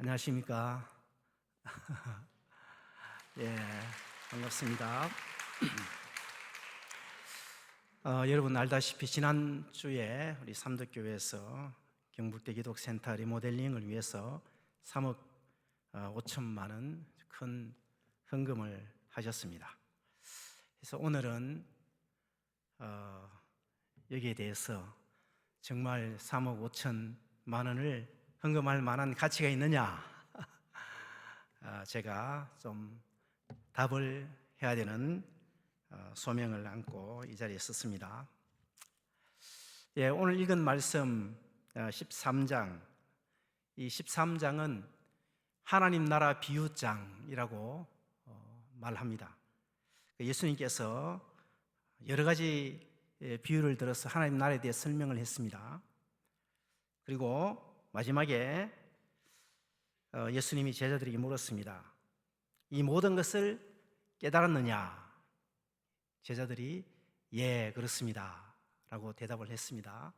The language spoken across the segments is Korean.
안녕하십니까? 예, 반갑습니다. 여러분 알다시피 지난주에 우리 삼덕교회에서 경북대 기독센터 리모델링을 위해서 3억 5천만 원 큰 헌금을 하셨습니다. 그래서 오늘은 여기에 대해서 정말 3억 5천만 원을 헌금할 만한 가치가 있느냐? 제가 좀 답을 해야 되는 소명을 안고 이 자리에 섰습니다. 예, 오늘 읽은 말씀 13장, 이 13장은 하나님 나라 비유장이라고 말합니다. 예수님께서 여러 가지 비유를 들어서 하나님 나라에 대해 설명을 했습니다. 그리고 마지막에 예수님이 제자들에게 물었습니다. 이 모든 것을 깨달았느냐? 제자들이 예, 그렇습니다 라고 대답을 했습니다.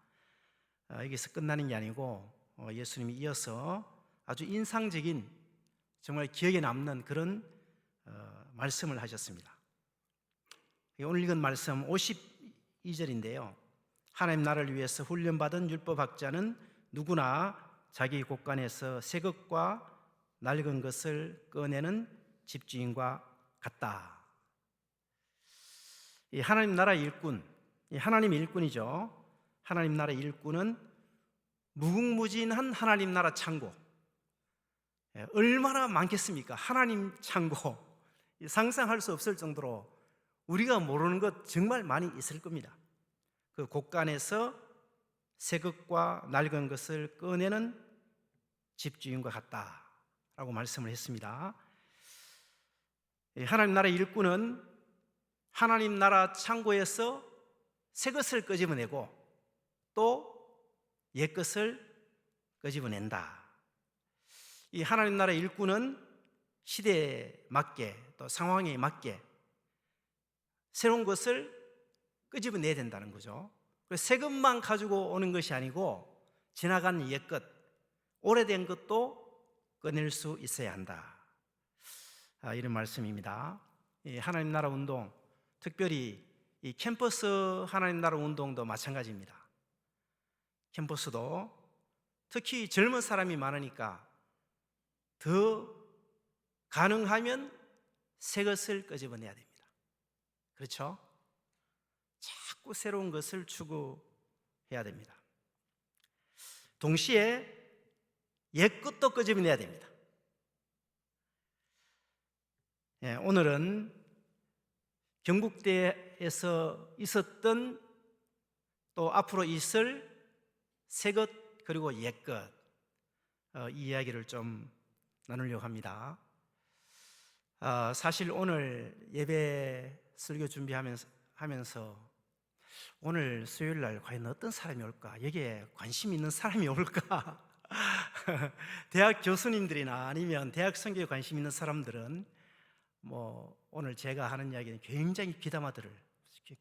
여기서 끝나는 게 아니고 예수님이 이어서 아주 인상적인, 정말 기억에 남는 그런 말씀을 하셨습니다. 오늘 읽은 말씀 52절인데요 하나님 나라를 위해서 훈련받은 율법학자는 누구나 자기 곳간에서 새 것과 낡은 것을 꺼내는 집주인과 같다. 이 하나님 나라의 일꾼, 하나님의 일꾼이죠. 하나님 나라의 일꾼은 무궁무진한 하나님 나라 창고, 얼마나 많겠습니까? 하나님 창고, 상상할 수 없을 정도로 우리가 모르는 것 정말 많이 있을 겁니다. 그 곳간에서 새 것과 낡은 것을 꺼내는 집주인과 같다라고 말씀을 했습니다. 하나님 나라의 일꾼은 하나님 나라 창고에서 새 것을 끄집어내고 또 옛 것을 끄집어낸다. 이 하나님 나라의 일꾼은 시대에 맞게 또 상황에 맞게 새로운 것을 끄집어내야 된다는 거죠. 새 것만 가지고 오는 것이 아니고 지나간 옛 것, 오래된 것도 꺼낼 수 있어야 한다. 이런 말씀입니다. 하나님 나라 운동, 특별히 이 캠퍼스 하나님 나라 운동도 마찬가지입니다. 캠퍼스도 특히 젊은 사람이 많으니까 더 가능하면 새 것을 끄집어내야 됩니다. 그렇죠? 자꾸 새로운 것을 추구해야 됩니다. 동시에 옛 것도 끄집어내야 됩니다. 오늘은 경북대에서 있었던 또 앞으로 있을 새 것 그리고 옛 것, 이 이야기를 좀 나누려고 합니다. 사실 오늘 예배 설교 준비하면서 오늘 수요일 날 과연 어떤 사람이 올까? 여기에 관심 있는 사람이 올까? 대학 교수님들이나 아니면 대학 선교에 관심 있는 사람들은 오늘 제가 하는 이야기는 굉장히 귀담아 들을,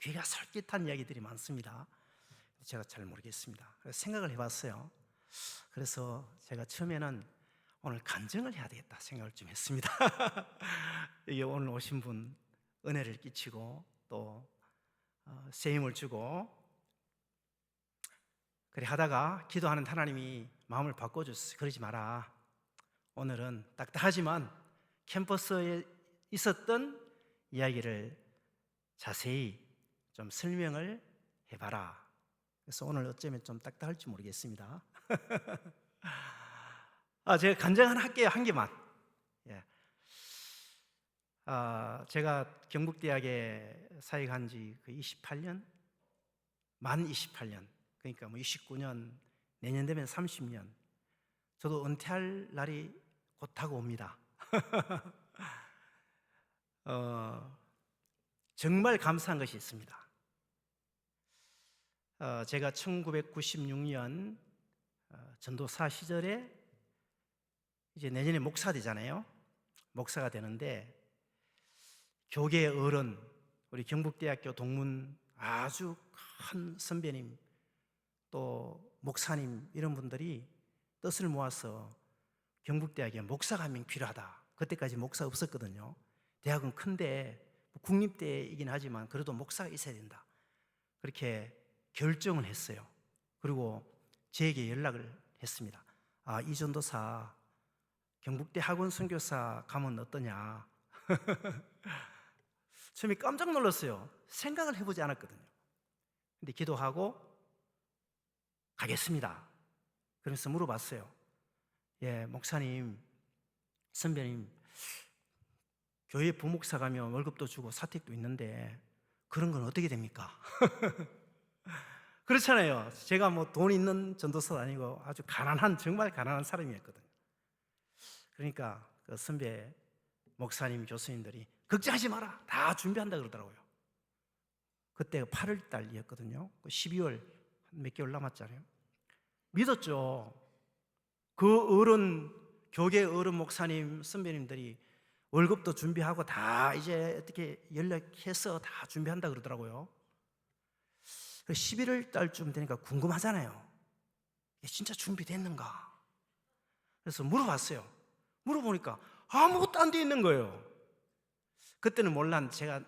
귀가 솔깃한 이야기들이 많습니다. 제가 잘 모르겠습니다. 그래서 생각을 해봤어요. 그래서 제가 처음에는 오늘 간증을 해야 되겠다 생각을 좀 했습니다. 여기 오늘 오신 분 은혜를 끼치고 또 새 힘을 주고 그래 하다가 기도하는 하나님이 마음을 바꿔줬어요. 그러지 마라. 오늘은 딱딱하지만 캠퍼스에 있었던 이야기를 자세히 좀 설명을 해봐라. 그래서 오늘 어쩌면 좀 딱딱할지 모르겠습니다. 제가 간증 하나 할게요. 한 개만. 제가 경북대학에 사역한 지 28년, 만 28년, 그러니까 29년, 내년 되면 30년. 저도 은퇴할 날이 곧 다가옵니다. 정말 감사한 것이 있습니다. 제가 1996년 전도사 시절에 이제 내년에 목사 되잖아요. 목사가 되는데 교계의 어른, 우리 경북대학교 동문 아주 큰 선배님 또 목사님 이런 분들이 뜻을 모아서 경북대학에 목사가 한 명 필요하다. 그때까지 목사 없었거든요. 대학은 큰데 국립대이긴 하지만 그래도 목사가 있어야 된다. 그렇게 결정을 했어요. 그리고 저에게 연락을 했습니다. 이 전도사 경북대 학원 선교사 가면 어떠냐. 처음에 깜짝 놀랐어요. 생각을 해보지 않았거든요. 근데 기도하고 가겠습니다. 그래서 물어봤어요. 예, 목사님, 선배님, 교회 부목사 가면 월급도 주고 사택도 있는데 그런 건 어떻게 됩니까? 그렇잖아요. 제가 뭐 돈 있는 전도사도 아니고 아주 가난한, 정말 가난한 사람이었거든요. 그러니까 그 선배 목사님, 교수님들이 걱정하지 마라. 다 준비한다 그러더라고요. 그때가 8월 달이었거든요. 12월 몇 개월 남았잖아요. 믿었죠. 그 어른, 교계 어른 목사님, 선배님들이 월급도 준비하고 다 이제 어떻게 연락해서 다 준비한다 그러더라고요. 11월 달쯤 되니까 궁금하잖아요. 이게 진짜 준비됐는가? 그래서 물어봤어요. 물어보니까 아무것도 안 돼 있는 거예요. 그때는 몰랐는데 제가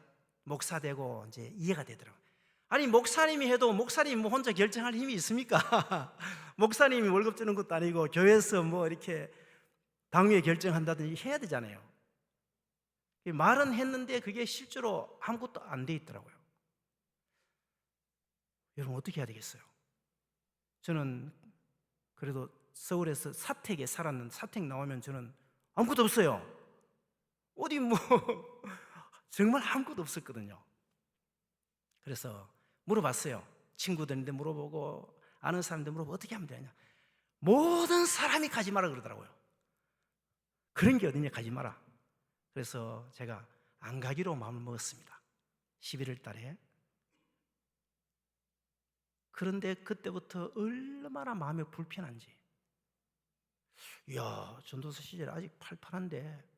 목사 되고 이제 이해가 되더라고요. 아니, 목사님이 해도 목사님이 뭐 혼자 결정할 힘이 있습니까? 목사님이 월급 주는 것도 아니고 교회에서 뭐 이렇게 당위에 결정한다든지 해야 되잖아요. 말은 했는데 그게 실제로 아무것도 안 돼 있더라고요. 여러분 어떻게 해야 되겠어요? 저는 그래도 서울에서 사택에 살았는데 사택 나오면 저는 아무것도 없어요. 어디 뭐 정말 아무것도 없었거든요. 그래서 물어봤어요. 친구들인데 물어보고 아는 사람들 물어보고 어떻게 하면 되냐. 모든 사람이 가지 마라 그러더라고요. 그런 게 어디냐, 가지 마라. 그래서 제가 안 가기로 마음을 먹었습니다. 11월 달에. 그런데 그때부터 얼마나 마음이 불편한지. 이야, 전도사 시절에 아직 팔팔한데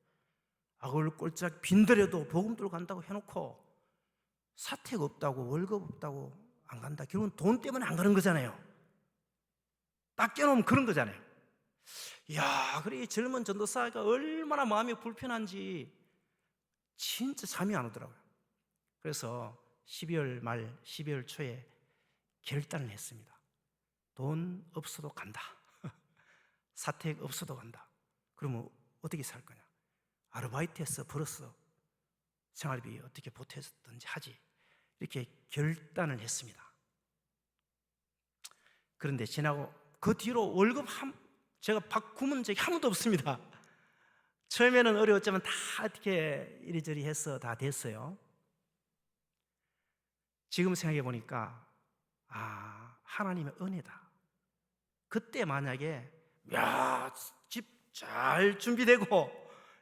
아골골짝 빈들여도 복음 들고 간다고 해놓고 사택 없다고 월급 없다고 안 간다. 결국은 돈 때문에 안 가는 거잖아요. 딱 껴놓으면 그런 거잖아요. 이야, 그래, 이 젊은 전도사가 얼마나 마음이 불편한지 진짜 잠이 안 오더라고요. 그래서 12월 말 12월 초에 결단을 했습니다. 돈 없어도 간다. 사택 없어도 간다. 그러면 어떻게 살 거냐? 아르바이트해서 벌어서 생활비 어떻게 보태든지 하지. 이렇게 결단을 했습니다. 그런데 지나고 그 뒤로 월급 제가 바꾸면 적이 한 번도 없습니다. 처음에는 어려웠지만 다 어떻게 이리저리 해서 다 됐어요. 지금 생각해 보니까 하나님의 은혜다. 그때 만약에 집 잘 준비되고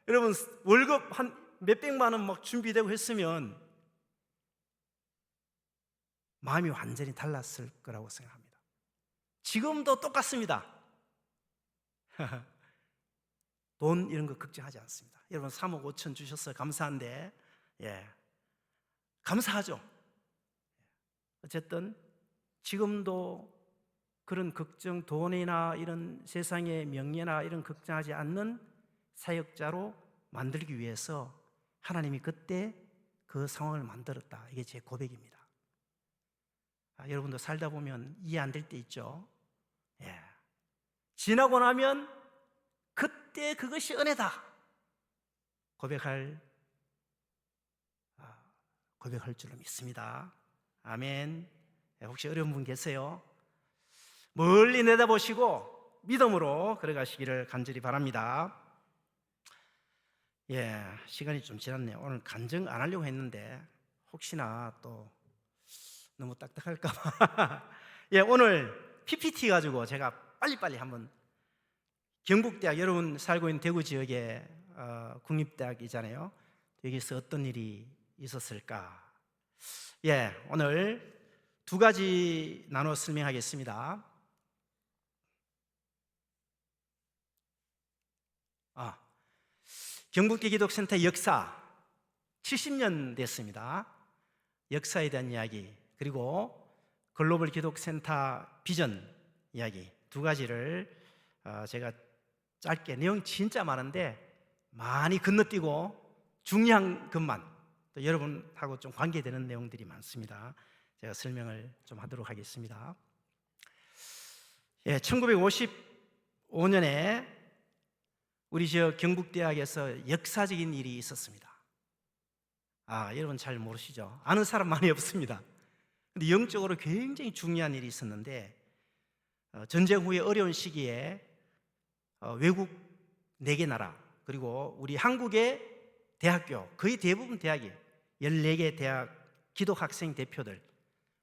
여러분 월급 한 몇백만 원 막 준비되고 했으면 마음이 완전히 달랐을 거라고 생각합니다. 지금도 똑같습니다. 돈 이런 거 걱정하지 않습니다. 여러분 3억 5천 주셔서 감사한데 감사하죠. 어쨌든 지금도 그런 걱정, 돈이나 이런 세상의 명예나 이런 걱정하지 않는 사역자로 만들기 위해서 하나님이 그때 그 상황을 만들었다. 이게 제 고백입니다. 여러분도 살다 보면 이해 안 될 때 있죠. 지나고 나면 그때 그것이 은혜다. 고백할 줄로 믿습니다. 아멘. 혹시 어려운 분 계세요? 멀리 내다보시고 믿음으로 걸어가시기를 간절히 바랍니다. 시간이 좀 지났네요. 오늘 간증 안 하려고 했는데 혹시나 또 너무 딱딱할까 봐. 오늘 PPT 가지고 제가 빨리빨리 한번 경북대학, 여러분 살고 있는 대구 지역에 국립대학이잖아요. 여기서 어떤 일이 있었을까? 오늘 두 가지 나눠 설명하겠습니다. 경북대 기독센터 역사 70년 됐습니다. 역사에 대한 이야기, 그리고 글로벌 기독센터 비전 이야기 두 가지를 제가 짧게, 내용 진짜 많은데 많이 건너뛰고 중요한 것만, 또 여러분하고 좀 관계되는 내용들이 많습니다. 제가 설명을 좀 하도록 하겠습니다. 1955년에 우리 경북대학에서 역사적인 일이 있었습니다. 여러분 잘 모르시죠? 아는 사람 많이 없습니다. 근데 영적으로 굉장히 중요한 일이 있었는데, 전쟁 후에 어려운 시기에 외국 4개 나라, 그리고 우리 한국의 대학교, 거의 대부분 대학이 14개 대학 기독학생 대표들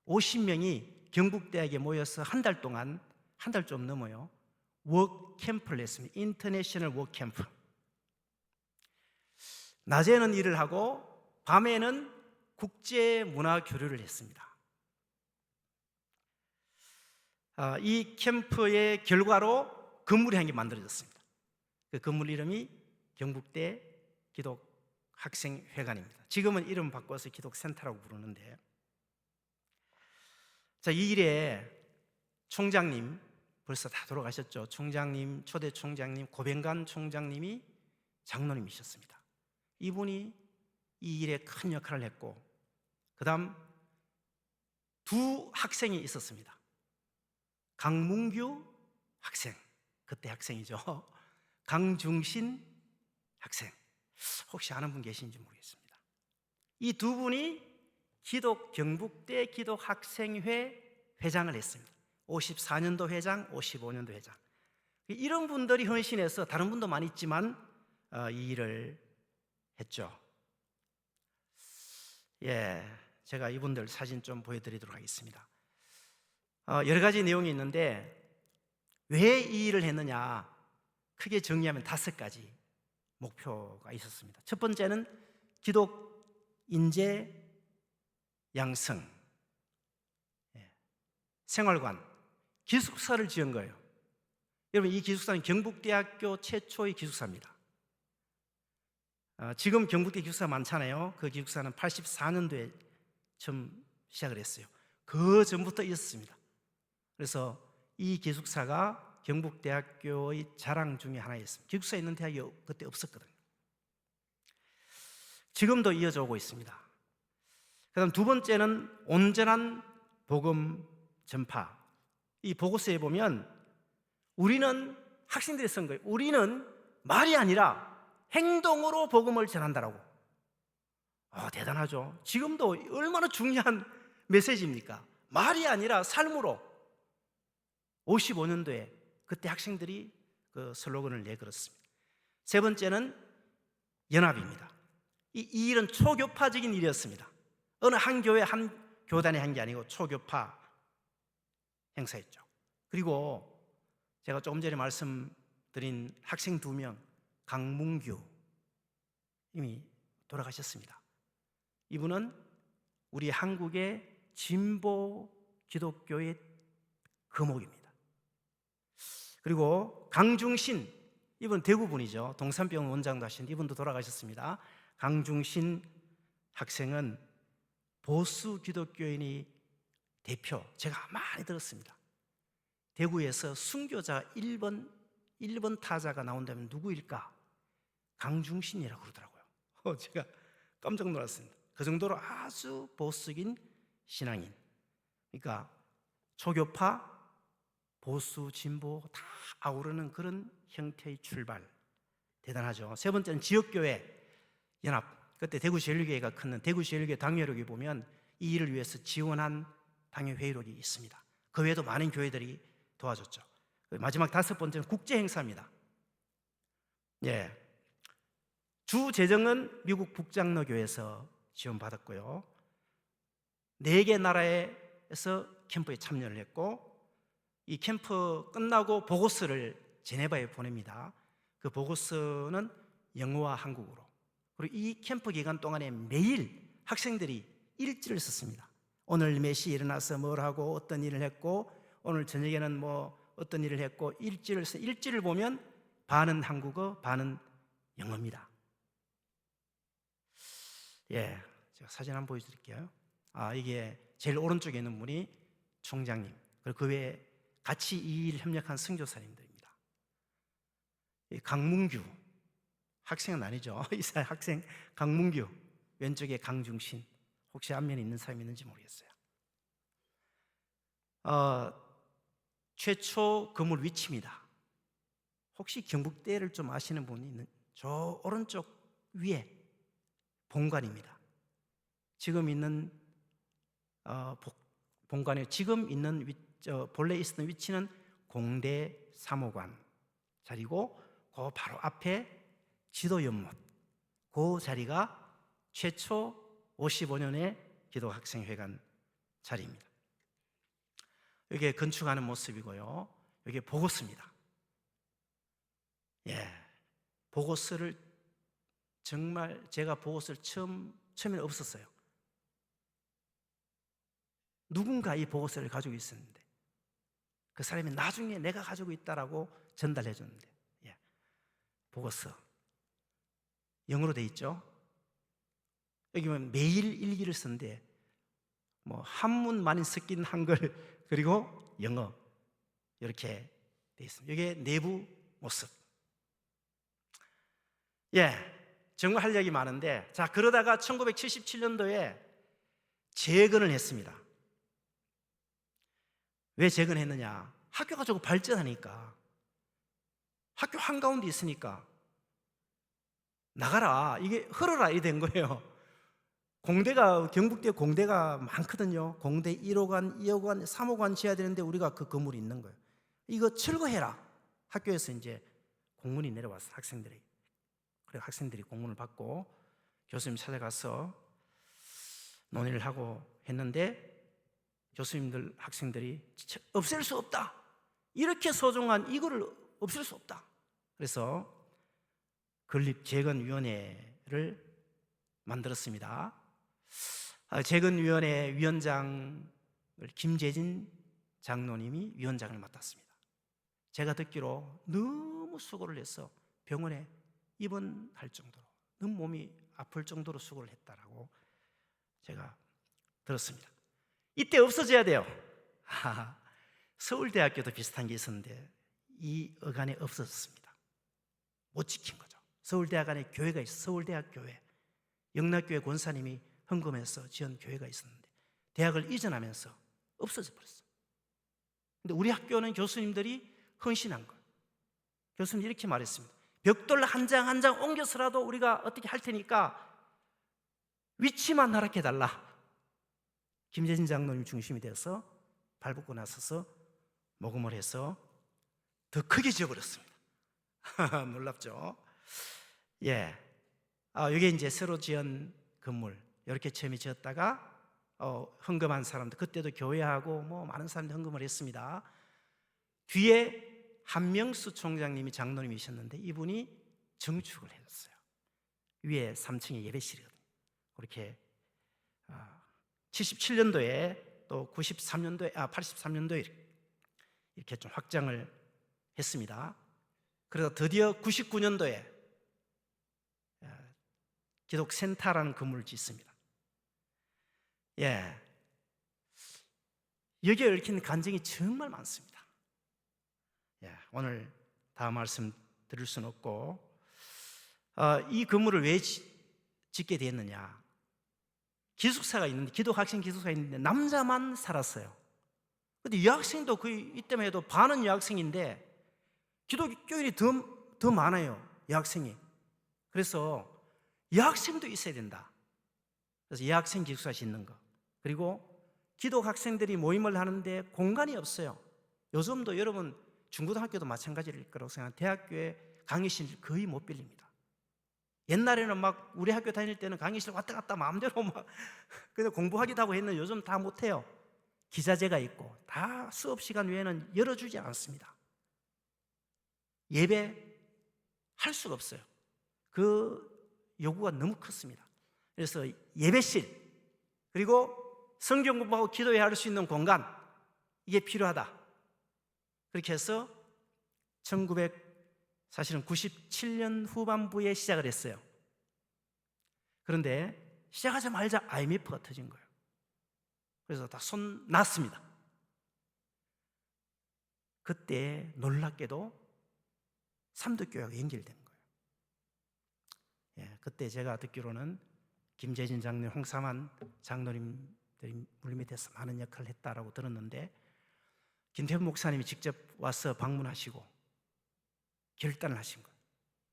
50명이 경북대학에 모여서 한 달 동안, 한 달 좀 넘어요, 워크캠프를 했습니다. 인터내셔널 워크캠프. 낮에는 일을 하고 밤에는 국제문화교류를 했습니다. 이 캠프의 결과로 건물이 한 개 만들어졌습니다. 그 건물 이름이 경북대 기독학생회관입니다. 지금은 이름 바꿔서 기독센터라고 부르는데, 이 일에 총장님, 벌써 다 돌아가셨죠. 총장님, 초대 총장님, 고병관 총장님이 장로님이셨습니다. 이분이 이 일에 큰 역할을 했고, 그 다음 2 학생이 있었습니다. 강문규 학생, 그때 학생이죠. 강중신 학생, 혹시 아는 분 계신지 모르겠습니다. 이 2분이 경북대 기독학생회 회장을 했습니다. 54년도 회장, 55년도 회장. 이런 분들이 헌신해서, 다른 분도 많이 있지만 이 일을 했죠. 제가 이분들 사진 좀 보여드리도록 하겠습니다. 여러 가지 내용이 있는데, 왜 이 일을 했느냐, 크게 정리하면 5가지 목표가 있었습니다. 첫 번째는 기독 인재 양성, 생활관, 기숙사를 지은 거예요. 여러분, 이 기숙사는 경북대학교 최초의 기숙사입니다. 지금 경북대 기숙사 많잖아요. 그 기숙사는 84년도에 처음 시작을 했어요. 그 전부터 있었습니다. 그래서 이 기숙사가 경북대학교의 자랑 중에 하나였습니다. 기숙사에 있는 대학이 그때 없었거든요. 지금도 이어져 오고 있습니다. 그 다음 2번째는 온전한 복음 전파. 이 보고서에 보면 우리는, 학생들이 쓴 거예요. 우리는 말이 아니라 행동으로 복음을 전한다라고. 대단하죠. 지금도 얼마나 중요한 메시지입니까? 말이 아니라 삶으로. 55년도에 그때 학생들이 그 슬로건을 내걸었습니다. 3번째는 연합입니다. 이 일은 초교파적인 일이었습니다. 어느 한 교회, 한 교단이 한 게 아니고 초교파 행사였죠. 그리고 제가 조금 전에 말씀드린 학생 2명, 강문규, 이미 돌아가셨습니다. 이분은 우리 한국의 진보 기독교의 거목입니다. 그리고 강중신, 이분 대구분이죠. 동산병원 원장도 하신, 이분도 돌아가셨습니다. 강중신 학생은 보수 기독교인이 대표, 제가 많이 들었습니다. 대구에서 순교자 1번 타자가 나온다면 누구일까? 강중신이라고 그러더라고요. 제가 깜짝 놀랐습니다. 그 정도로 아주 보수적인 신앙인. 그러니까 초교파, 보수, 진보 다 아우르는 그런 형태의 출발. 대단하죠. 3번째는 지역교회 연합. 그때 대구제일교회가 컸는 대구제일교회 당회록에 보면 이 일을 위해서 지원한 당회회의록이 있습니다. 그 외에도 많은 교회들이 도와줬죠. 마지막 5번째는 국제행사입니다. 주 재정은 미국 북장로교회에서 지원받았고요. 4개 나라에서 캠프에 참여를 했고, 이 캠프 끝나고 보고서를 제네바에 보냅니다. 그 보고서는 영어와 한국어로. 그리고 이 캠프 기간 동안에 매일 학생들이 일지를 썼습니다. 오늘 몇 시에 일어나서 뭘 하고 어떤 일을 했고, 오늘 저녁에는 뭐 어떤 일을 했고, 일지를 보면 반은 한국어, 반은 영어입니다. 제가 사진 한번 보여드릴게요. 이게 제일 오른쪽에 있는 분이 총장님, 그리고 그 외에 같이 이 일 협력한 선교사님들입니다. 강문규 학생은 아니죠. 이사 학생 강문규, 왼쪽에 강중신. 혹시 안면에 있는 사람이 있는지 모르겠어요. 최초 건물 위치입니다. 혹시 경북대를 좀 아시는 분이 있는, 저 오른쪽 위에 본관입니다. 지금 있는 본관에 지금 있는 본래 있었던 위치는 공대 3호관 자리고, 그 바로 앞에 지도 연못, 그 자리가 최초 55년의 기독학생회관 자리입니다. 여기에 건축하는 모습이고요. 여기에 보고서입니다. 보고서를 정말 제가 보고서를 처음에는 없었어요. 누군가 이 보고서를 가지고 있었는데 그 사람이 나중에 내가 가지고 있다라고 전달해 줬는데, 보고서 영어로 돼 있죠. 여기 보면 매일 일기를 쓴데 한문만이 섞인 한글 그리고 영어 이렇게 돼 있습니다. 이게 내부 모습. 정말 할 얘기 많은데, 자, 그러다가 1977년도에 재건을 했습니다. 왜 재건했느냐? 학교가 조금 발전하니까, 학교 한가운데 있으니까 나가라, 이게 흐르라 이 된 거예요. 공대가, 경북대 공대가 많거든요. 공대 1호관, 2호관, 3호관 지어야 되는데 우리가 그 건물이 있는 거예요. 이거 철거해라. 학교에서 이제 공문이 내려왔어, 학생들이. 그래서 학생들이 공문을 받고 교수님 찾아가서 논의를 하고 했는데, 교수님들, 학생들이 없앨 수 없다, 이렇게 소중한 이거를 없앨 수 없다. 그래서 건립재건위원회를 만들었습니다. 재건위원회 위원장을 김재진 장로님이 위원장을 맡았습니다. 제가 듣기로 너무 수고를 해서 병원에 입원할 정도로, 너무 몸이 아플 정도로 수고를 했다라고 제가 들었습니다. 이때 없어져야 돼요. 서울대학교도 비슷한 게 있었는데 이 어간에 없어졌습니다. 못 지킨 거죠. 서울대학 안에 교회가 있어. 서울대학 교회, 영락교회 권사님이 헌금해서 지은 교회가 있었는데 대학을 이전하면서 없어져 버렸어요. 근데 우리 학교는 교수님들이 헌신한 거예요. 교수님이 이렇게 말했습니다. 벽돌 한 장 한 장 옮겨서라도 우리가 어떻게 할 테니까 위치만 허락해달라. 김재진 장로님 중심이 되어서 발벗고 나서서 모금을 해서 더 크게 지어버렸습니다. 놀랍죠? 이게 이제 새로 지은 건물, 이렇게 처음에 지었다가 헌금한 사람들, 그때도 교회하고 많은 사람들이 헌금을 했습니다. 뒤에 한명수 총장님이 장로님이셨는데 이분이 증축을 했어요. 위에 3층에 예배실이거든요. 그렇게 77년도에 또 83년도에 이렇게 좀 확장을 했습니다. 그래서 드디어 99년도에 기독센터라는 건물을 짓습니다. 여기에 얽힌 간증이 정말 많습니다. 오늘 다 말씀 드릴 수는 없고, 이 건물을 왜 짓게 됐느냐? 기숙사가 있는데, 기독학생 기숙사가 있는데 남자만 살았어요. 근데 여학생도 거의 이때만 해도 반은 여학생인데 기독교인이 더 많아요, 여학생이. 그래서 여학생도 있어야 된다. 그래서 여학생 기숙사 짓는 거, 그리고 기독학생들이 모임을 하는데 공간이 없어요. 요즘도 여러분 중고등학교도 마찬가지일 거라고 생각합니다. 대학교에 강의실 거의 못 빌립니다. 옛날에는 막 우리 학교 다닐 때는 강의실 왔다 갔다 마음대로 막 그냥 공부하기도 하고 했는데 요즘 다 못해요. 기자재가 있고 다 수업 시간 외에는 열어주지 않습니다. 예배 할 수가 없어요. 그 요구가 너무 컸습니다. 그래서 예배실, 그리고 성경 공부하고 기도해야 할 수 있는 공간, 이게 필요하다. 그렇게 해서 사실은 97년 후반부에 시작을 했어요. 그런데 시작하자마자 IMF가 터진 거예요. 그래서 다 손 놨습니다. 그때 놀랍게도 삼덕교회가 연결된 거예요. 예, 그때 제가 듣기로는 김재진 장로님, 홍사만 장로님들이 물밑에서 많은 역할을 했다라고 들었는데, 김태훈 목사님이 직접 와서 방문하시고 결단을 하신 거예요.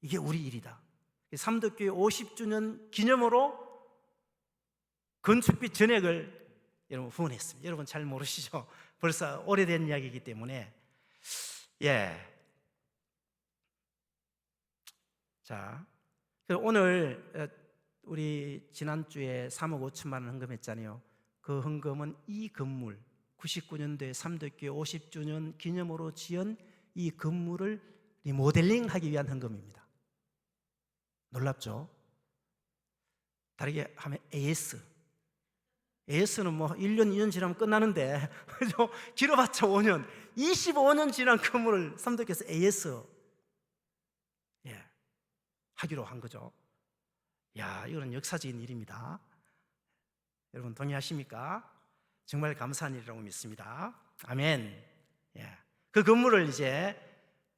이게 우리 일이다. 삼덕교회 50주년 기념으로 건축비 전액을 여러분 후원했습니다. 여러분 잘 모르시죠? 벌써 오래된 이야기이기 때문에. 예. 자, 오늘 우리 지난주에 3억 5천만 원 헌금했잖아요. 그 헌금은 이 건물, 99년도에 삼덕교회 50주년 기념으로 지은 이 건물을 리모델링하기 위한 헌금입니다. 놀랍죠? 다르게 하면 AS는 뭐 1년, 2년 지나면 끝나는데 길어봤자 5년, 25년 지난 건물을 삼덕교회에서 AS 하기로 한 거죠. 야, 이거는 역사적인 일입니다. 여러분 동의하십니까? 정말 감사한 일이라고 믿습니다. 아멘. 예. 그 건물을 이제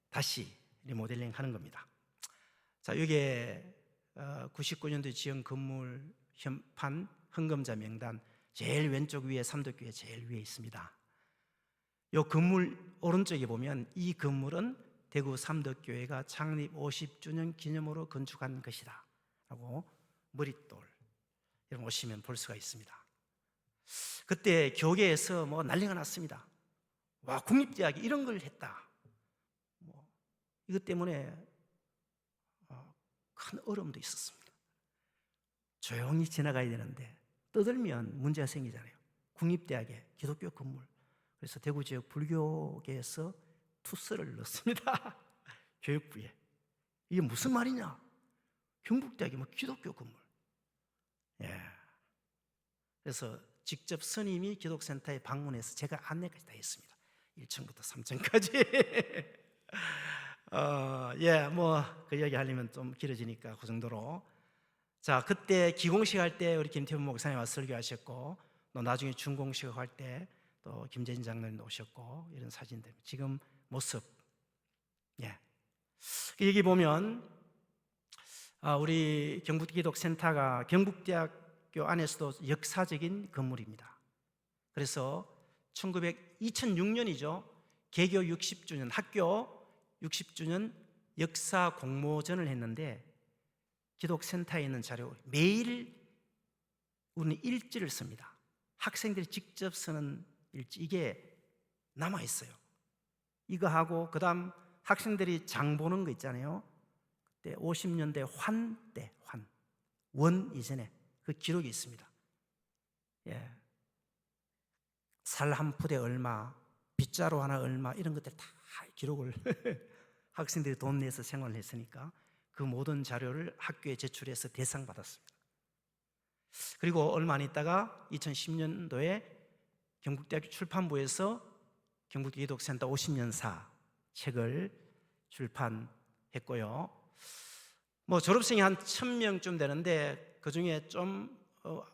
다시 리모델링 하는 겁니다. 자, 이게 99년도에 지은 건물 현판 헌금자 명단 제일 왼쪽 위에 삼덕교회 제일 위에 있습니다. 이 건물 오른쪽에 보면 이 건물은 대구 삼덕교회가 창립 50주년 기념으로 건축한 것이다 라고 머릿돌 여러분 오시면 볼 수가 있습니다. 그때 교계에서 뭐 난리가 났습니다. 와, 국립대학이 이런 걸 했다. 이것 때문에 큰 어려움도 있었습니다. 조용히 지나가야 되는데 떠들면 문제가 생기잖아요. 국립대학에 기독교 건물. 그래서 대구 지역 불교계에서 투서를 넣습니다. 교육부에. 이게 무슨 말이냐? 경북대학이 뭐 기독교 건물. 예. 그래서 직접 스님이 기독센터에 방문해서 제가 안내까지 다 했습니다. 1층부터 3층까지. 뭐 그 이야기 하려면 좀 길어지니까 그 정도로. 자, 그때 기공식 할 때 우리 김태훈 목사님 와서 설교하셨고, 또 나중에 준공식 할 때 또 김재진 장로님도 오셨고, 이런 사진들 지금 모습. 예. 여기 보면 우리 경북기독센터가 경북대학교 안에서도 역사적인 건물입니다. 그래서 2006년이죠. 개교 60주년, 학교 60주년 역사 공모전을 했는데 기독센터에 있는 자료 매일 우리는 일지를 씁니다. 학생들이 직접 쓰는 일지, 이게 남아있어요. 이거 하고 그 다음 학생들이 장 보는 거 있잖아요. 그때 50년대 원 이전에 그 기록이 있습니다. 예. 살 한 푸대 얼마, 빗자루 하나 얼마, 이런 것들 다 기록을 학생들이 돈 내서 생활을 했으니까 그 모든 자료를 학교에 제출해서 대상 받았습니다. 그리고 얼마 안 있다가 2010년도에 경북대학교 출판부에서 경북기독센터 50년사 책을 출판했고요. 뭐 졸업생이 한 1000명쯤 되는데 그 중에 좀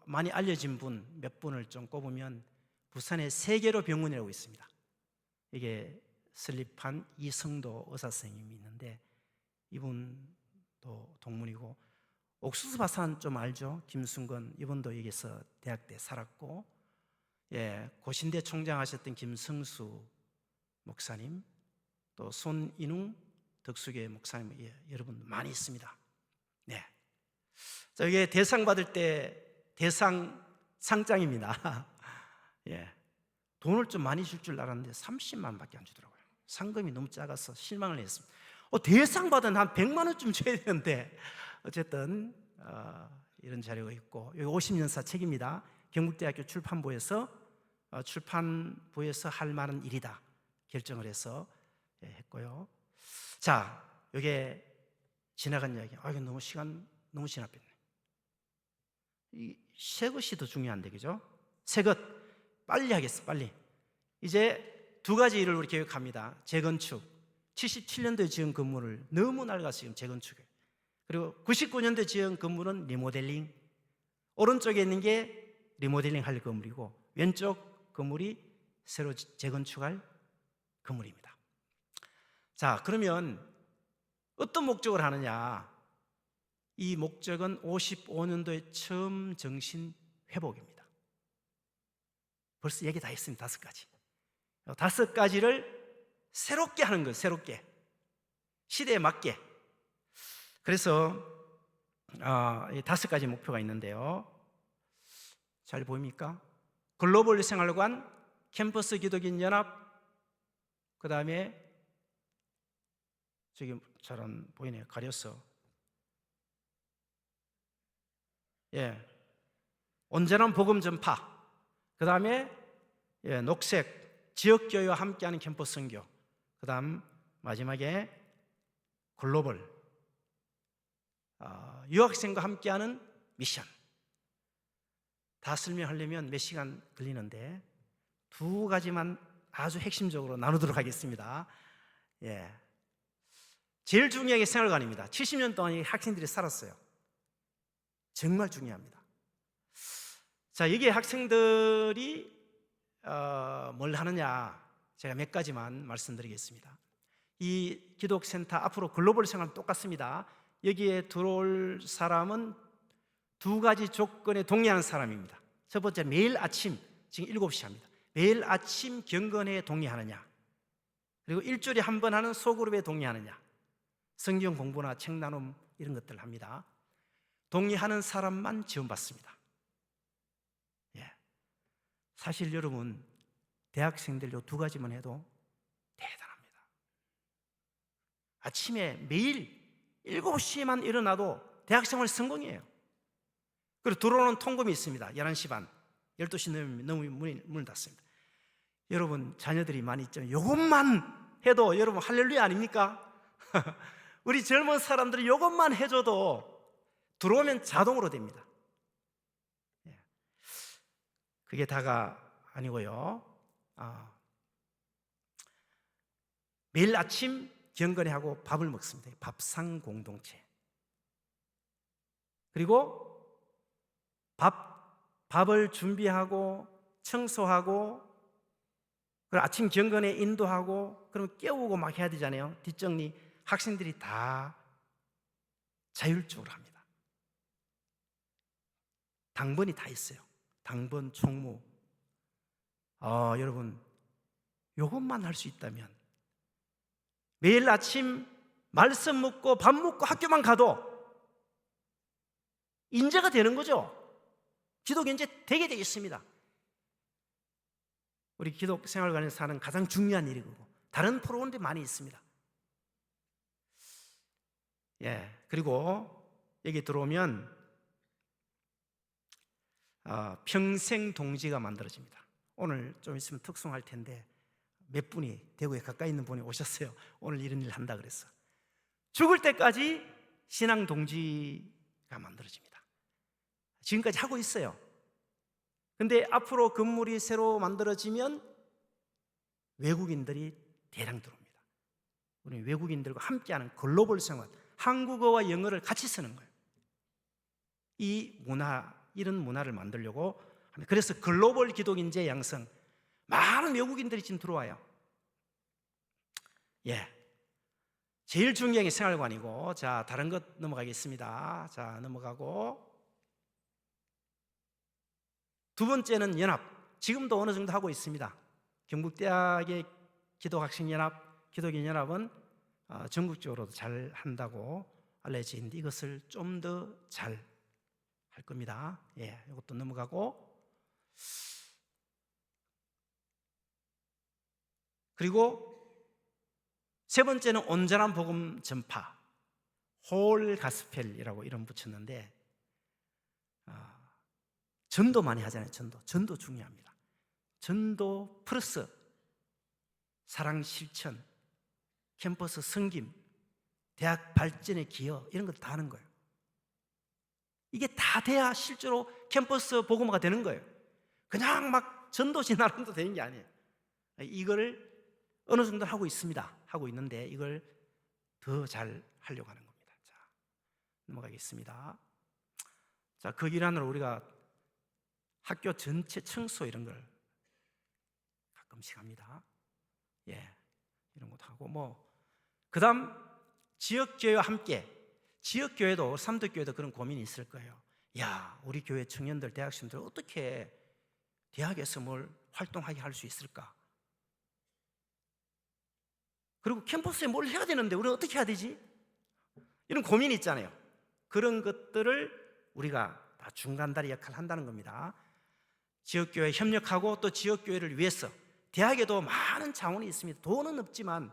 많이 알려진 분 몇 분을 좀 꼽으면 부산의 세계로 병원이라고 있습니다. 이게 설립한 이성도 의사 선생님이 있는데 이분도 동문이고, 옥수수 바산 좀 알죠? 김순건, 이분도 여기서 대학 때 살았고, 예, 고신대 총장 하셨던 김성수 목사님, 또 손인웅 덕수교회 목사님, 예, 여러분 많이 있습니다. 네. 자, 이게 대상 받을 때 대상 상장입니다. 예. 돈을 좀 많이 줄 줄 알았는데 30만 밖에 안 주더라고요. 상금이 너무 작아서 실망을 했습니다. 대상 받은 한 100만 원쯤 줘야 되는데, 어쨌든 이런 자료가 있고, 여기 50년사 책입니다. 경북대학교 출판부에서 할 만한 일이다 결정을 해서 했고요. 자, 이게 지나간 이야기. 이거 너무 시간 너무 지나뺐네. 이 새 것이 더 중요한데, 그죠? 새 것 빨리 하겠습니다. 빨리. 이제 두 가지 일을 우리 계획합니다. 재건축. 77년도에 지은 건물을 너무 낡아서 지금 재건축해요. 그리고 99년도에 지은 건물은 리모델링. 오른쪽에 있는 게 리모델링 할 건물이고, 왼쪽 건물이 새로 재건축할 건물입니다. 자, 그러면 어떤 목적을 하느냐? 이 목적은 55년도의 처음 정신 회복입니다. 벌써 얘기 다 했습니다. 5가지. 5가지를 새롭게 하는 거예요. 새롭게. 시대에 맞게. 그래서 이 5가지 목표가 있는데요. 잘 보입니까? 글로벌 생활관, 캠퍼스 기독인 연합, 그 다음에 저기 잘 안 보이네요. 가렸어. 온전한 복음 전파, 그 다음에 녹색, 지역교회와 함께하는 캠퍼스 선교, 그 다음 마지막에 글로벌, 유학생과 함께하는 미션. 다 설명하려면 몇 시간 걸리는데 2가지만 아주 핵심적으로 나누도록 하겠습니다. 제일 중요한 게 생활관입니다. 70년 동안 이 학생들이 살았어요. 정말 중요합니다. 자, 여기에 학생들이 뭘 하느냐, 제가 몇 가지만 말씀드리겠습니다. 이 기독센터 앞으로 글로벌 생활은 똑같습니다. 여기에 들어올 사람은 2가지 조건에 동의하는 사람입니다. 첫 번째, 매일 아침, 지금 7시 합니다. 매일 아침 경건회에 동의하느냐, 그리고 일주일에 한 번 하는 소그룹에 동의하느냐, 성경 공부나 책 나눔 이런 것들을 합니다. 동의하는 사람만 지원받습니다. 사실 여러분, 대학생들 요 2가지만 해도 대단합니다. 아침에 매일 7시에만 일어나도 대학생활 성공이에요. 그리고 들어오는 통금이 있습니다. 11시 반, 12시 넘으면 문을 닫습니다. 여러분, 자녀들이 많이 있죠. 이것만 해도 여러분 할렐루야 아닙니까? 우리 젊은 사람들이 이것만 해줘도 들어오면 자동으로 됩니다. 그게 다가 아니고요. 매일 아침 경건회하고 밥을 먹습니다. 밥상 공동체. 그리고 밥을 준비하고 청소하고, 그리고 아침 경건회 인도하고, 그러면 깨우고 막 해야 되잖아요. 뒷정리. 학생들이 다 자율적으로 합니다. 당번이 다 있어요. 당번, 총무. 여러분, 이것만 할 수 있다면 매일 아침 말씀 묻고 밥 먹고 학교만 가도 인재가 되는 거죠. 기독 인재 되게 되어 있습니다. 우리 기독 생활관에서 하는 가장 중요한 일이고, 다른 프로그램도 많이 있습니다. 그리고 여기 들어오면 평생 동지가 만들어집니다. 오늘 좀 있으면 특송할 텐데 몇 분이 대구에 가까이 있는 분이 오셨어요. 오늘 이런 일 한다 그랬어. 죽을 때까지 신앙 동지가 만들어집니다. 지금까지 하고 있어요. 근데 앞으로 건물이 새로 만들어지면 외국인들이 대량 들어옵니다. 우리 외국인들과 함께하는 글로벌 생활, 한국어와 영어를 같이 쓰는 거예요. 이 문화, 이런 문화를 만들려고 합니다. 그래서 글로벌 기독인재 양성, 많은 외국인들이 지금 들어와요. 제일 중요한 게 생활관이고, 자, 다른 것 넘어가겠습니다. 자, 넘어가고, 2번째는 연합. 지금도 어느 정도 하고 있습니다. 경북대학의 기독학생연합, 기독인연합은 전국적으로도 잘 한다고 알려져 있는데 이것을 좀 더 잘 할 겁니다. 이것도 넘어가고, 그리고 3번째는 온전한 복음 전파, 홀 가스펠이라고 이름 붙였는데, 전도 많이 하잖아요. 전도 중요합니다. 전도 플러스 사랑 실천, 캠퍼스 섬김, 대학 발전에 기여, 이런 걸 다 하는 거예요. 이게 다 돼야 실제로 캠퍼스 복음화가 되는 거예요. 그냥 막 전도지 나름도 되는 게 아니에요. 이거를 어느 정도 하고 있습니다. 하고 있는데 이걸 더 잘 하려고 하는 겁니다. 자, 넘어가겠습니다. 자, 그 일환으로 우리가 학교 전체 청소 이런 걸 가끔씩 합니다. 이런 것도 하고, 그 다음 지역교회와 함께, 지역교회도 삼덕교회도 그런 고민이 있을 거예요. 야, 우리 교회 청년들, 대학생들 어떻게 대학에서 뭘 활동하게 할 수 있을까? 그리고 캠퍼스에 뭘 해야 되는데 우리가 어떻게 해야 되지? 이런 고민이 있잖아요. 그런 것들을 우리가 다 중간다리 역할을 한다는 겁니다. 지역교회 협력하고 또 지역교회를 위해서 대학에도 많은 자원이 있습니다. 돈은 없지만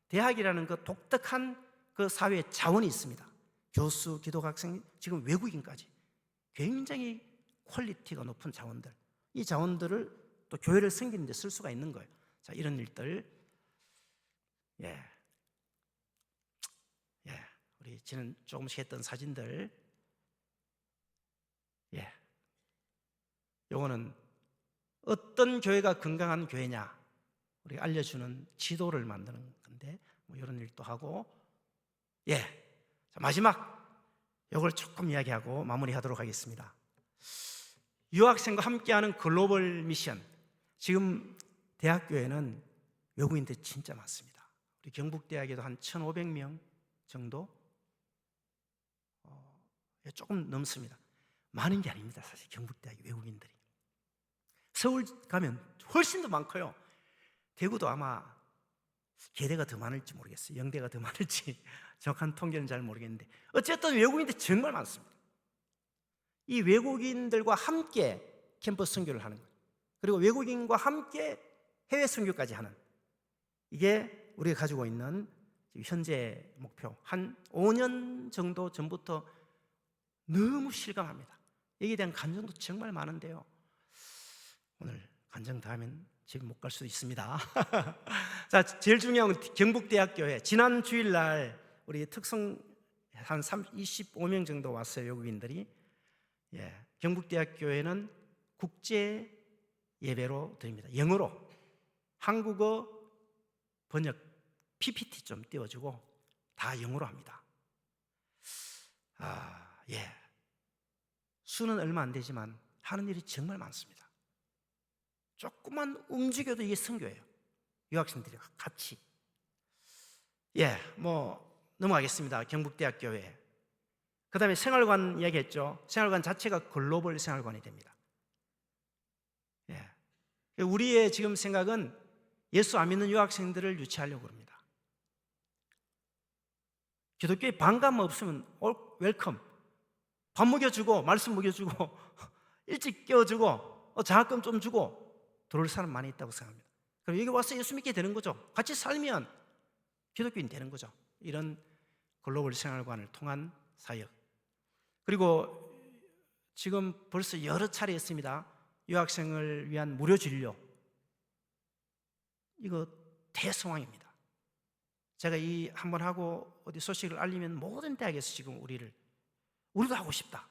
대학이라는 그 독특한 그 사회의 자원이 있습니다. 교수, 기독학생, 지금 외국인까지 굉장히 퀄리티가 높은 자원들, 이 자원들을 또 교회를 섬기는 데 쓸 수가 있는 거예요. 자, 이런 일들, 우리 지난 조금씩 했던 사진들, 요거는 어떤 교회가 건강한 교회냐 우리가 알려주는 지도를 만드는 건데, 뭐 이런 일도 하고, 자, 마지막 요걸 조금 이야기하고 마무리하도록 하겠습니다. 유학생과 함께하는 글로벌 미션. 지금 대학교에는 외국인들이 진짜 많습니다. 우리 경북대학에도 한 1,500명 정도, 조금 넘습니다. 많은 게 아닙니다. 사실 경북대학 외국인들이. 서울 가면 훨씬 더 많고요. 대구도 아마 계대가 더 많을지 모르겠어요. 영대가 더 많을지 정확한 통계는 잘 모르겠는데, 어쨌든 외국인들이 정말 많습니다. 이 외국인들과 함께 캠퍼스 선교를 하는 거예요. 그리고 외국인과 함께 해외 선교까지 하는, 이게 우리가 가지고 있는 현재 목표. 한 5년 정도 전부터 너무 실감합니다. 여기에 대한 감정도 정말 많은데요, 오늘 간증 다 하면 집에 못 갈 수도 있습니다. 자, 제일 중요한 건 경북대학교에 지난 주일날 우리 특성 한 25명 정도 왔어요, 외국인들이. 경북대학교에는 국제 예배로 드립니다. 영어로 한국어 번역 PPT 좀 띄워주고 다 영어로 합니다. 수는 얼마 안 되지만 하는 일이 정말 많습니다. 조금만 움직여도 이게 선교예요. 유학생들이 같이. 넘어가겠습니다. 경북대학교에. 그 다음에 생활관 이야기했죠. 생활관 자체가 글로벌 생활관이 됩니다. 우리의 지금 생각은 예수 안 믿는 유학생들을 유치하려고 합니다. 기독교에 반감 없으면 웰컴. 밥 먹여주고 말씀 먹여주고 일찍 깨워주고 장학금 좀 주고 들어올 사람 많이 있다고 생각합니다. 그럼 여기 와서 예수 믿게 되는 거죠. 같이 살면 기독교인 되는 거죠. 이런 글로벌 생활관을 통한 사역. 그리고 지금 벌써 여러 차례 했습니다. 유학생을 위한 무료 진료. 이거 대성황입니다. 제가 이 한번 하고 어디 소식을 알리면 모든 대학에서 지금 우리도 하고 싶다,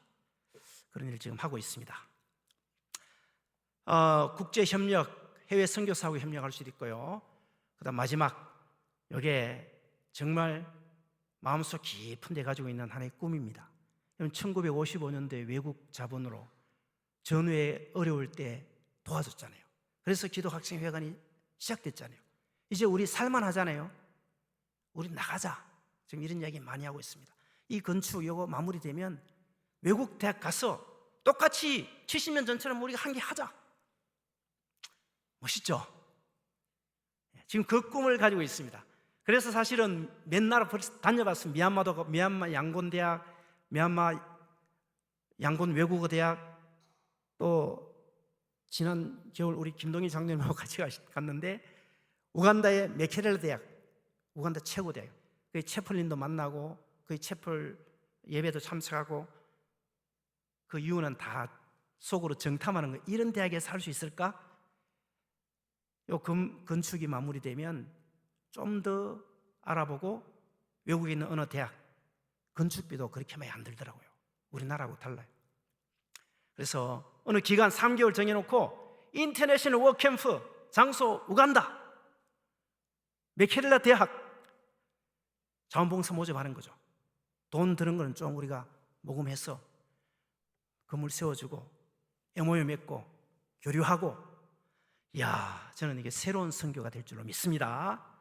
그런 일을 지금 하고 있습니다. 국제협력, 해외 선교사하고 협력할 수도 있고요. 그 다음 마지막, 이게 정말 마음속 깊은 데 가지고 있는 하나의 꿈입니다. 1955년도에 외국 자본으로 전후에 어려울 때 도와줬잖아요. 그래서 기독학생회관이 시작됐잖아요. 이제 우리 살만하잖아요. 우리 나가자, 지금 이런 이야기 많이 하고 있습니다. 이 건축 이거 마무리되면 외국 대학 가서 똑같이 70년 전처럼 우리가 한 개 하자. 멋있죠? 지금 그 꿈을 가지고 있습니다. 그래서 사실은 몇 나라 다녀봤습니다. 미얀마 양곤대학, 미얀마 양곤 외국어 대학, 또 지난 겨울 우리 김동희 장로님하고 같이 갔는데 우간다의 메케렐 대학, 우간다 최고 대학, 그 채플린도 만나고 그 채플 예배도 참석하고, 그 이유는 다 속으로 정탐하는 거예요. 이런 대학에서 할 수 있을까? 요 건축이 마무리되면 좀 더 알아보고 외국에 있는 어느 대학 건축비도 그렇게 많이 안 들더라고요. 우리나라하고 달라요. 그래서 어느 기간 3개월 정해놓고 인터내셔널 워크캠프 장소 우간다, 메케렐라 대학 자원봉사 모집하는 거죠. 돈 드는 거는 좀 우리가 모금해서 건물 세워주고 MOU 맺고 교류하고, 저는 이게 새로운 선교가 될 줄로 믿습니다.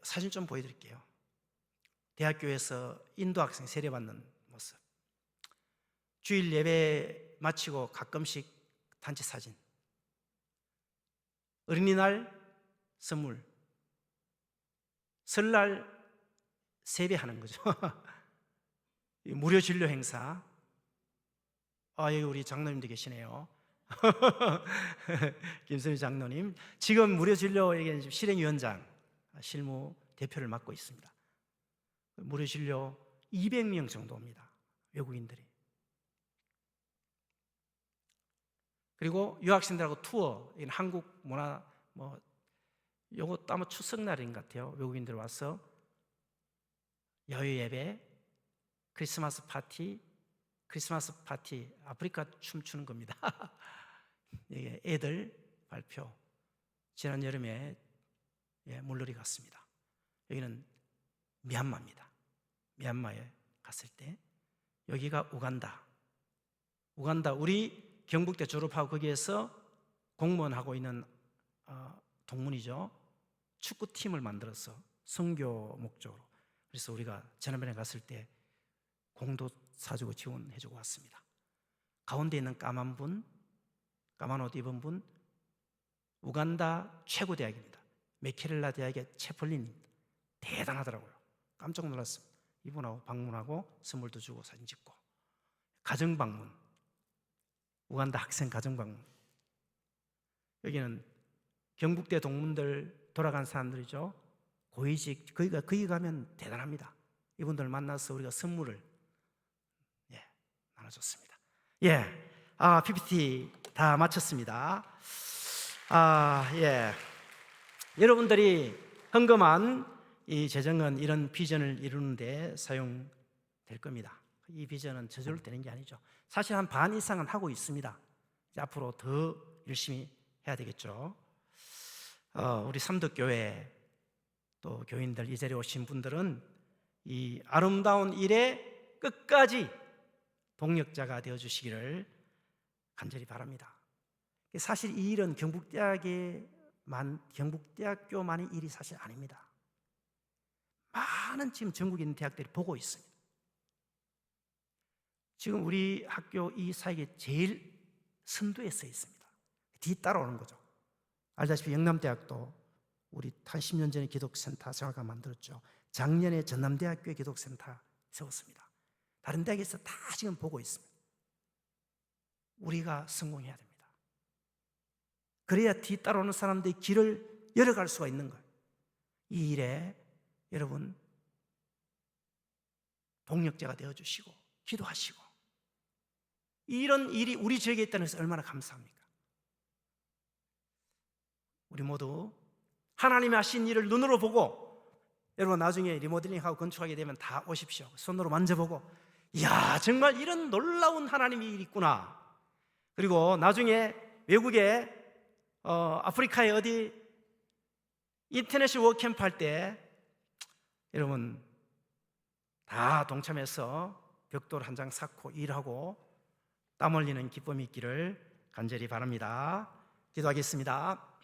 사진 좀 보여드릴게요. 대학교에서 인도 학생 세례받는 모습. 주일 예배 마치고 가끔씩 단체 사진. 어린이날 선물. 설날 세배하는 거죠. 무료 진료 행사. 여기 우리 장로님도 계시네요. 김선희 장로님. 지금 무료 진료 실행위원장, 실무 대표를 맡고 있습니다. 무료 진료 200명 정도입니다. 외국인들이. 그리고 유학생들하고 투어, 한국 문화, 요것도 아마 추석날인 것 같아요. 외국인들 와서 야외 예배, 크리스마스 파티, 아프리카 춤추는 겁니다. 이게 애들 발표. 지난 여름에 물놀이 갔습니다. 여기는 미얀마입니다. 미얀마에 갔을 때 여기가 우간다, 우리 경북대 졸업하고 거기에서 공무원하고 있는 동문이죠. 축구팀을 만들어서 선교 목적으로. 그래서 우리가 지난번에 갔을 때 공도 사주고 지원해주고 왔습니다. 가운데 있는 까만 옷 입은 분, 우간다 최고 대학입니다. 메케렐라 대학의 채플린입니다. 대단하더라고요. 깜짝 놀랐습니다. 이분하고 방문하고 선물도 주고 사진 찍고. 가정 방문, 우간다 학생 가정 방문. 여기는 경북대 동문들 돌아간 사람들이죠. 고위직, 거기 가면 대단합니다. 이분들 만나서 우리가 선물을 나눠줬습니다. PPT 다 마쳤습니다. 여러분들이 헌금한 이 재정은 이런 비전을 이루는데 사용될 겁니다. 이 비전은 저절로 되는 게 아니죠. 사실 한 반 이상은 하고 있습니다. 이제 앞으로 더 열심히 해야 되겠죠. 우리 삼덕교회 또 교인들, 이 자리에 오신 분들은 이 아름다운 일에 끝까지 동력자가 되어 주시기를 간절히 바랍니다. 사실 이 일은 경북대학교만의 일이 사실 아닙니다. 많은 지금 전국에 있는 대학들이 보고 있습니다. 지금 우리 학교 이 사역에 제일 선두에 서 있습니다. 뒤따라오는 거죠. 알다시피 영남대학도 우리 한 10년 전에 기독센터 생활관 만들었죠. 작년에 전남대학교에 기독센터 세웠습니다. 다른 대학에서 다 지금 보고 있습니다. 우리가 성공해야 됩니다. 그래야 뒤따라오는 사람들이 길을 열어갈 수가 있는 거예요. 이 일에 여러분 동력자가 되어주시고 기도하시고, 이런 일이 우리 지역에 있다는 것은 얼마나 감사합니까? 우리 모두 하나님이 하신 일을 눈으로 보고, 여러분 나중에 리모델링하고 건축하게 되면 다 오십시오. 손으로 만져보고, 이야 정말 이런 놀라운 하나님의 일이 있구나. 그리고 나중에 외국에 아프리카에 어디 인터내셔널 워크캠프 할 때 여러분 다 동참해서 벽돌 한 장 쌓고 일하고 땀 흘리는 기쁨이 있기를 간절히 바랍니다. 기도하겠습니다.